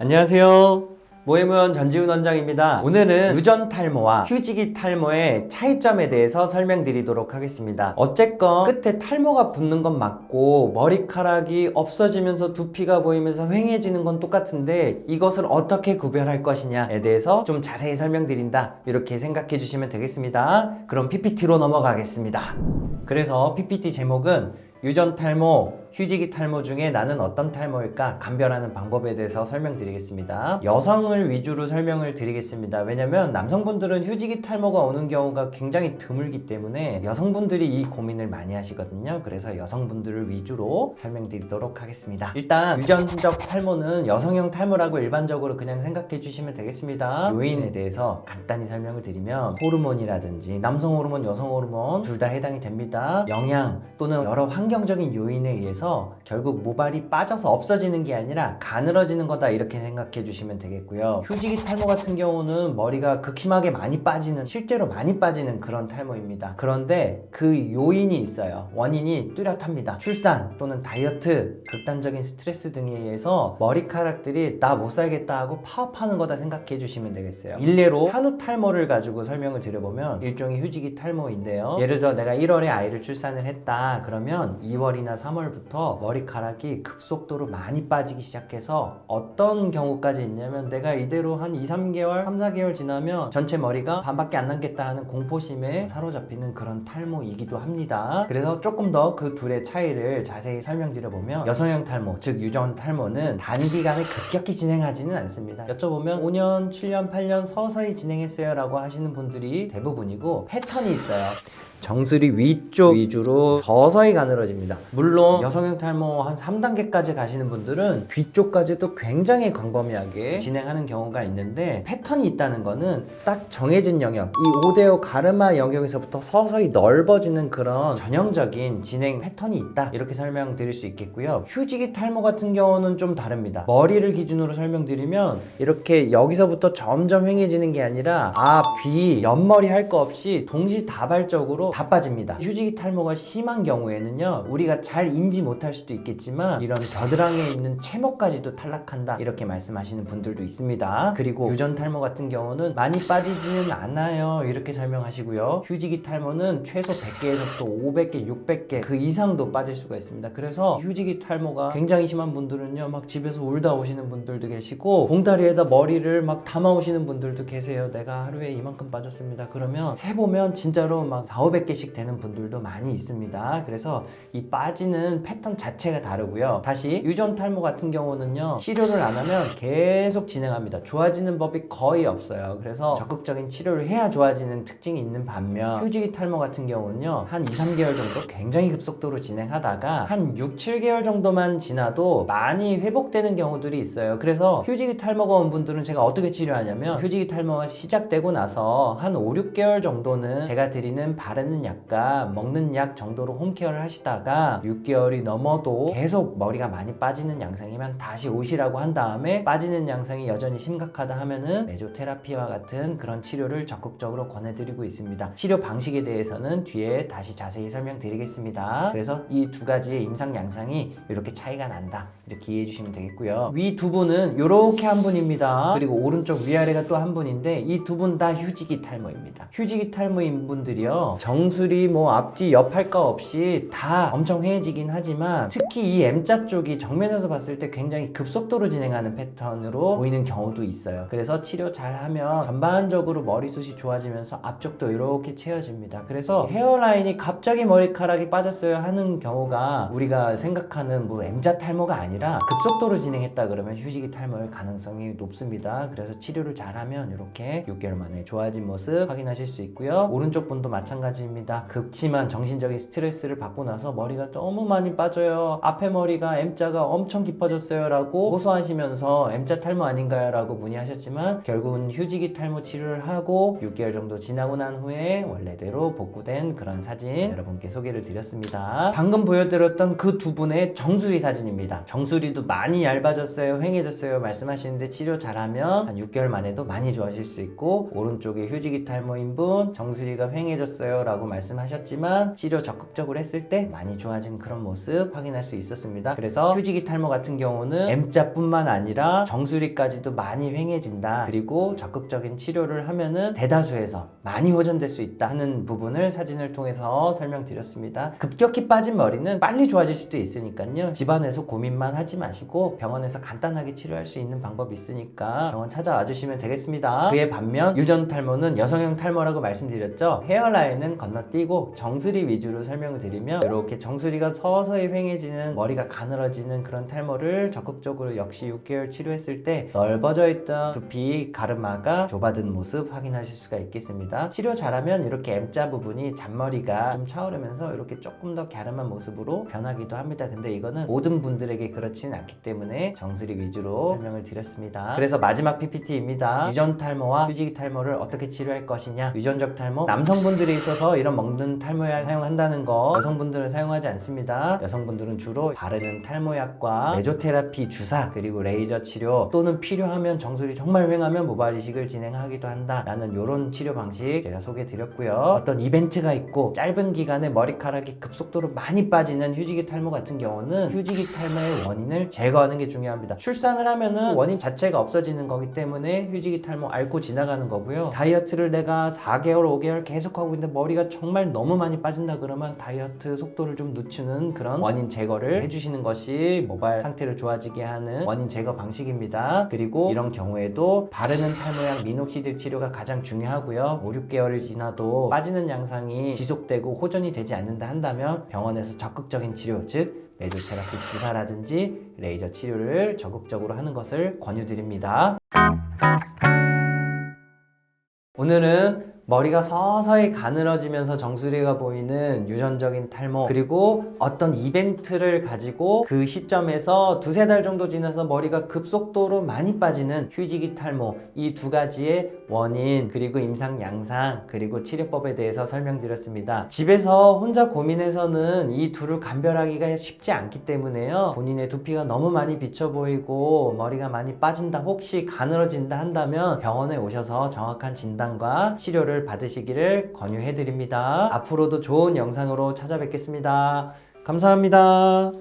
안녕하세요. 모해무원 전지훈 원장입니다. 오늘은 유전 탈모와 휴지기 탈모의 차이점에 대해서 설명드리도록 하겠습니다. 어쨌건 끝에 탈모가 붙는 건 맞고 머리카락이 없어지면서 두피가 보이면서 휑해지는 건 똑같은데 이것을 어떻게 구별할 것이냐에 대해서 좀 자세히 설명드린다, 이렇게 생각해 주시면 되겠습니다. 그럼 PPT로 넘어가겠습니다. 그래서 PPT 제목은 유전 탈모, 휴지기 탈모 중에 나는 어떤 탈모일까 감별하는 방법에 대해서 설명드리겠습니다. 여성을 위주로 설명을 드리겠습니다. 왜냐면 남성분들은 휴지기 탈모가 오는 경우가 굉장히 드물기 때문에 여성분들이 이 고민을 많이 하시거든요. 그래서 여성분들을 위주로 설명드리도록 하겠습니다. 일단 유전적 탈모는 여성형 탈모라고 일반적으로 그냥 생각해 주시면 되겠습니다. 요인에 대해서 간단히 설명을 드리면 호르몬이라든지 남성 호르몬, 여성 호르몬 둘 다 해당이 됩니다. 영양 또는 여러 환경적인 요인에 의해서 결국 모발이 빠져서 없어지는 게 아니라 가늘어지는 거다, 이렇게 생각해 주시면 되겠고요. 휴지기 탈모 같은 경우는 머리가 극심하게 많이 빠지는, 실제로 많이 빠지는 그런 탈모입니다. 그런데 그 요인이 있어요. 원인이 뚜렷합니다. 출산 또는 다이어트, 극단적인 스트레스 등에 의해서 머리카락들이 나 못 살겠다 하고 파업하는 거다 생각해 주시면 되겠어요. 일례로 산후 탈모를 가지고 설명을 드려보면 일종의 휴지기 탈모인데요. 예를 들어 내가 1월에 아이를 출산을 했다 그러면 2월이나 3월부터 머리카락이 급속도로 많이 빠지기 시작해서 어떤 경우까지 있냐면 내가 이대로 한 2-3개월, 3-4개월 지나면 전체 머리가 반밖에 안 남겠다 하는 공포심에 사로잡히는 그런 탈모이기도 합니다. 그래서 조금 더 그 둘의 차이를 자세히 설명드려보면 여성형 탈모, 즉 유전 탈모는 단기간에 급격히 진행하지는 않습니다. 여쭤보면 5년, 7년, 8년 서서히 진행했어요 라고 하시는 분들이 대부분이고 패턴이 있어요. 정수리 위쪽 위주로 서서히 가늘어집니다. 물론 여성형 탈모 한 3단계까지 가시는 분들은 뒤쪽까지도 굉장히 광범위하게 진행하는 경우가 있는데 패턴이 있다는 거는 딱 정해진 영역, 이 5대5 가르마 영역에서부터 서서히 넓어지는 그런 전형적인 진행 패턴이 있다, 이렇게 설명드릴 수 있겠고요. 휴지기 탈모 같은 경우는 좀 다릅니다. 머리를 기준으로 설명드리면 이렇게 여기서부터 점점 휑해지는 게 아니라 귀, 옆머리 할 거 없이 동시다발적으로 다 빠집니다. 휴지기 탈모가 심한 경우에는요, 우리가 잘 인지 못할 수도 있겠지만 이런 겨드랑이에 있는 채모까지도 탈락한다, 이렇게 말씀하시는 분들도 있습니다. 그리고 유전 탈모 같은 경우는 많이 빠지지는 않아요, 이렇게 설명하시고요. 휴지기 탈모는 최소 100개에서부터 500개, 600개 그 이상도 빠질 수가 있습니다. 그래서 휴지기 탈모가 굉장히 심한 분들은요, 막 집에서 울다 오시는 분들도 계시고 봉다리에다 머리를 막 담아 오시는 분들도 계세요. 내가 하루에 이만큼 빠졌습니다. 그러면 세보면 진짜로 막 400-500개씩 되는 분들도 많이 있습니다. 그래서 이 빠지는 패턴 자체가 다르고요. 다시 유전 탈모 같은 경우는요, 치료를 안 하면 계속 진행합니다. 좋아지는 법이 거의 없어요. 그래서 적극적인 치료를 해야 좋아지는 특징이 있는 반면 휴지기 탈모 같은 경우는요, 한 2-3개월 정도 굉장히 급속도로 진행하다가 한 6-7개월 정도만 지나도 많이 회복되는 경우들이 있어요. 그래서 휴지기 탈모가 온 분들은 제가 어떻게 치료하냐면 휴지기 탈모가 시작되고 나서 한 5-6개월 정도는 제가 드리는 바르는 약과 먹는 약 정도로 홈케어를 하시다가 6개월이 넘어도 계속 머리가 많이 빠지는 양상이면 다시 오시라고 한 다음에 빠지는 양상이 여전히 심각하다 하면은 메조테라피와 같은 그런 치료를 적극적으로 권해드리고 있습니다. 치료 방식에 대해서는 뒤에 다시 자세히 설명드리겠습니다. 그래서 이 두 가지의 임상 양상이 이렇게 차이가 난다, 이렇게 이해해 주시면 되겠고요. 위 두 분은 이렇게 한 분입니다. 그리고 오른쪽 위아래가 또 한 분인데 이 두 분 다 휴지기 탈모입니다. 휴지기 탈모인 분들이요, 정수리 앞뒤 옆 할 거 없이 다 엄청 휑해지긴 하지만 특히 이 M자 쪽이 정면에서 봤을 때 굉장히 급속도로 진행하는 패턴으로 보이는 경우도 있어요. 그래서 치료 잘하면 전반적으로 머리숱이 좋아지면서 앞쪽도 이렇게 채워집니다. 그래서 헤어라인이 갑자기 머리카락이 빠졌어요 하는 경우가 우리가 생각하는 M자 탈모가 아니라 급속도로 진행했다 그러면 휴지기 탈모일 가능성이 높습니다. 그래서 치료를 잘하면 이렇게 6개월 만에 좋아진 모습 확인하실 수 있고요. 오른쪽 분도 마찬가지입니다. 극심한 정신적인 스트레스를 받고 나서 머리가 너무 많이 빠져요, 앞에 머리가 M자가 엄청 깊어졌어요 라고 호소하시면서 M자 탈모 아닌가요? 라고 문의하셨지만 결국은 휴지기 탈모 치료를 하고 6개월 정도 지나고 난 후에 원래대로 복구된 그런 사진 여러분께 소개를 드렸습니다. 방금 보여드렸던 그 두 분의 정수리 사진입니다. 정수리도 많이 얇아졌어요, 휑해졌어요 말씀하시는데 치료 잘하면 한 6개월 만에도 많이 좋아질 수 있고, 오른쪽에 휴지기 탈모인 분 정수리가 휑해졌어요 라고 라고 말씀하셨지만 치료 적극적으로 했을 때 많이 좋아진 그런 모습 확인할 수 있었습니다. 그래서 휴지기 탈모 같은 경우는 M자뿐만 아니라 정수리까지도 많이 휑해진다, 그리고 적극적인 치료를 하면은 대다수에서 많이 호전될 수 있다 하는 부분을 사진을 통해서 설명드렸습니다. 급격히 빠진 머리는 빨리 좋아질 수도 있으니까요, 집안에서 고민만 하지 마시고 병원에서 간단하게 치료할 수 있는 방법이 있으니까 병원 찾아와 주시면 되겠습니다. 그에 반면 유전 탈모는 여성형 탈모라고 말씀드렸죠. 헤어라인은 건너뛰고 정수리 위주로 설명을 드리면, 이렇게 정수리가 서서히 휑해지는, 머리가 가늘어지는 그런 탈모를 적극적으로 역시 6개월 치료했을 때 넓어져 있던 두피 가르마가 좁아든 모습 확인하실 수가 있겠습니다. 치료 잘하면 이렇게 M자 부분이 잔머리가 좀 차오르면서 이렇게 조금 더 갸름한 모습으로 변하기도 합니다. 근데 이거는 모든 분들에게 그렇지는 않기 때문에 정수리 위주로 설명을 드렸습니다. 그래서 마지막 PPT입니다. 유전 탈모와 휴지기 탈모를 어떻게 치료할 것이냐. 유전적 탈모, 남성분들이 있어서 이런 먹는 탈모약 사용한다는 거 여성분들은 사용하지 않습니다. 여성분들은 주로 바르는 탈모약과 메조테라피 주사, 그리고 레이저 치료, 또는 필요하면 정수리 정말 휑하면 모발 이식을 진행하기도 한다 라는 요런 치료 방식 제가 소개해 드렸고요. 어떤 이벤트가 있고 짧은 기간에 머리카락이 급속도로 많이 빠지는 휴지기 탈모 같은 경우는 휴지기 탈모의 원인을 제거하는 게 중요합니다. 출산을 하면은 원인 자체가 없어지는 거기 때문에 휴지기 탈모 앓고 지나가는 거고요. 다이어트를 내가 4개월 5개월 계속 하고 있는데 머리가 정말 너무 많이 빠진다 그러면 다이어트 속도를 좀 늦추는 그런 원인 제거를 해주시는 것이 모발 상태를 좋아지게 하는 원인 제거 방식입니다. 그리고 이런 경우에도 바르는 탈모약 미녹시딜 치료가 가장 중요하고요. 5, 6개월이 지나도 빠지는 양상이 지속되고 호전이 되지 않는다 한다면 병원에서 적극적인 치료, 즉 메조테라피 주사라든지 레이저 치료를 적극적으로 하는 것을 권유드립니다. 오늘은 머리가 서서히 가늘어지면서 정수리가 보이는 유전적인 탈모, 그리고 어떤 이벤트를 가지고 그 시점에서 두세 달 정도 지나서 머리가 급속도로 많이 빠지는 휴지기 탈모, 이 두 가지의 원인, 그리고 임상 양상, 그리고 치료법에 대해서 설명드렸습니다. 집에서 혼자 고민해서는 이 둘을 감별하기가 쉽지 않기 때문에요, 본인의 두피가 너무 많이 비쳐 보이고 머리가 많이 빠진다, 혹시 가늘어진다 한다면 병원에 오셔서 정확한 진단과 치료를 받으시기를 권유해 드립니다. 앞으로도 좋은 영상으로 찾아뵙겠습니다. 감사합니다.